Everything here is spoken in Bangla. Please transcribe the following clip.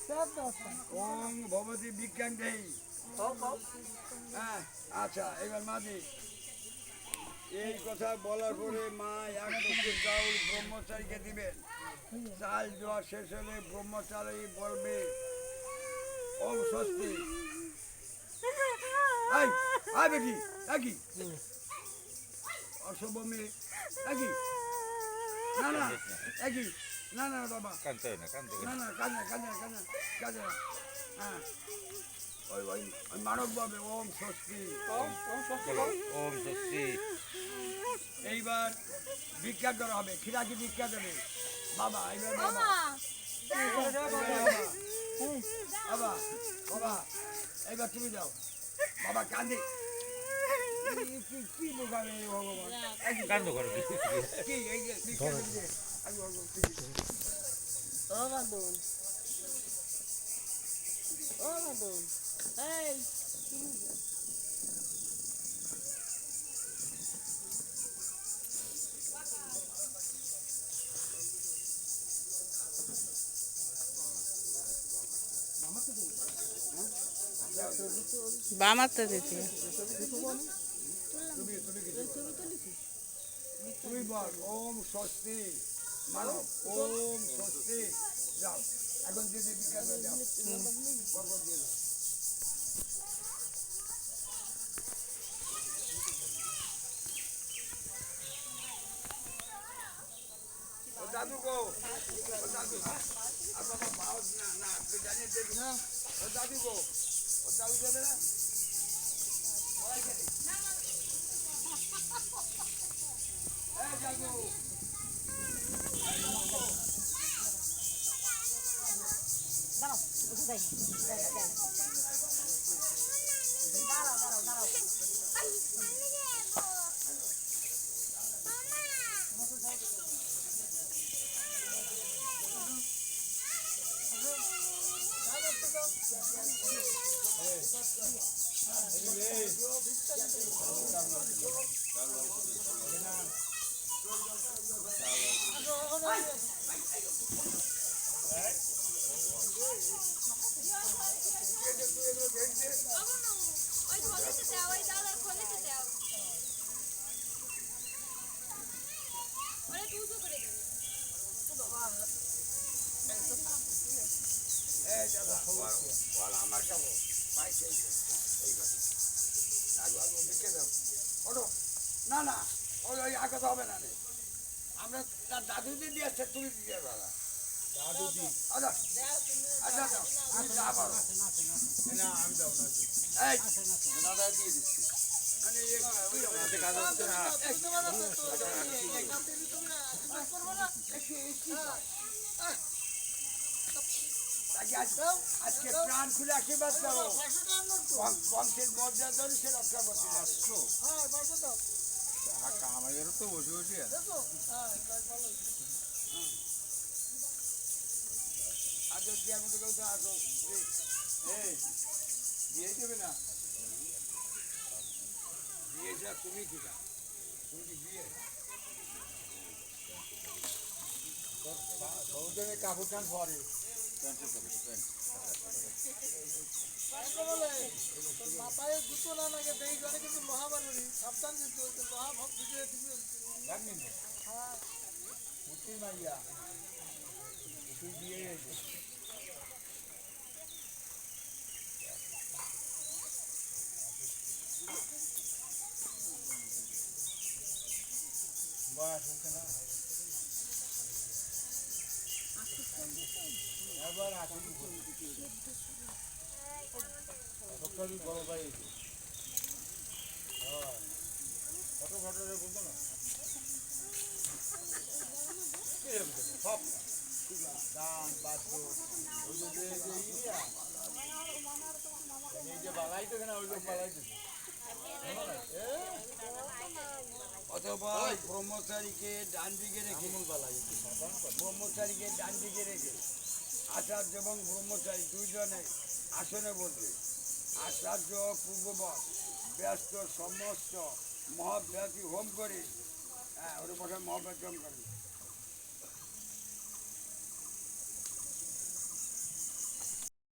ওম ভবতী বিজ্ঞান দেই। হ্যাঁ আচ্ছা এবার মাঝি এই কথা বলার পরে মা এক মুঠো চাউল ব্রহ্মচারীকে দিবেন। চাল দেওয়া শেষ হলে ব্রহ্মচারী বলবে ওম স্বস্তি। আই আই বেটি একই অশুভ মেয়ে একই না না একই না না বাবা কানতে না কানতে না না কাঁদে কাঁদে কাঁদে কাঁদে হ্যাঁ ওই ওই ওই মানব ভাবে ওম স্বস্তি ওম স্বস্তি। এইবার ভিক্ষা করা হবে খিরাকি ভিক্ষা দেবে বাবা এইবার বাবা বাবা বাবা এইবার তুমি যাও বাবা কাঁদে কি বোঝাবে ভগবান কান্দ করো কি এই যে ভিক্ষা দেবে ও বাদন ও বাদন এই বামাতে দিতে তুমি বল ওম স্বস্তি মানব ওম স্বস্তি যাও এখন যদি ভিক্ষা করে যাও পর্বত দিয়ে দাও দাদু গো দাদু আপনার ভাও না না আপনি জানিয়ে দেখি না দাদু গো দাদু দেবে না দাদু আমার খাবো না না ওই ওই আগে হবে না রে আমরা তার দাদু দিদি আছে তুমি দিদি দাদা দাদু দি আচ্ছা আচ্ছা তুমি যা পারো না আমি যাও না এই দাদা দিয়ে দিচ্ছি মানে এই কাজ হচ্ছে না আজকে প্রাণ খুলে আশীর্বাদ করো বংশের মর্যাদা সে রক্ষা করতে কামাইয়ের তো বসে বসে আগে দিয়ে আমাদের কেউ তো আসো দিয়ে দেবে না বিয়ে যা তুমি কি না তুমি কি বিয়ে কাপড় কান পরে মাথায় জুতো না লাগে দেই জনে কিন্তু লোহা বানুনি সাবধান কিন্তু লোহা ভাব দিতে দিবে জানেন হ্যাঁ মুতি মাইয়া তুই দিয়ে গেছে বাস হচ্ছে না এবার আসুন সকালে বড় ভাই কত ঘটনা বলতো না সব দান বাদ্য এই যে বালাইতো কেনা ওই লোক বালাইতো অথবা ব্রহ্মচারীকে ডান দিকে রেখে ব্রহ্মচারীকে ডান দিকে রেখে আচার্য এবং ব্রহ্মচারী দুইজনে আসনে বসবে আচার্য পূর্ববৎ ব্যস্ত সমস্ত মহাব্যাপী হোম করে হ্যাঁ ওর পাশে মহাব্যাপী হোম করে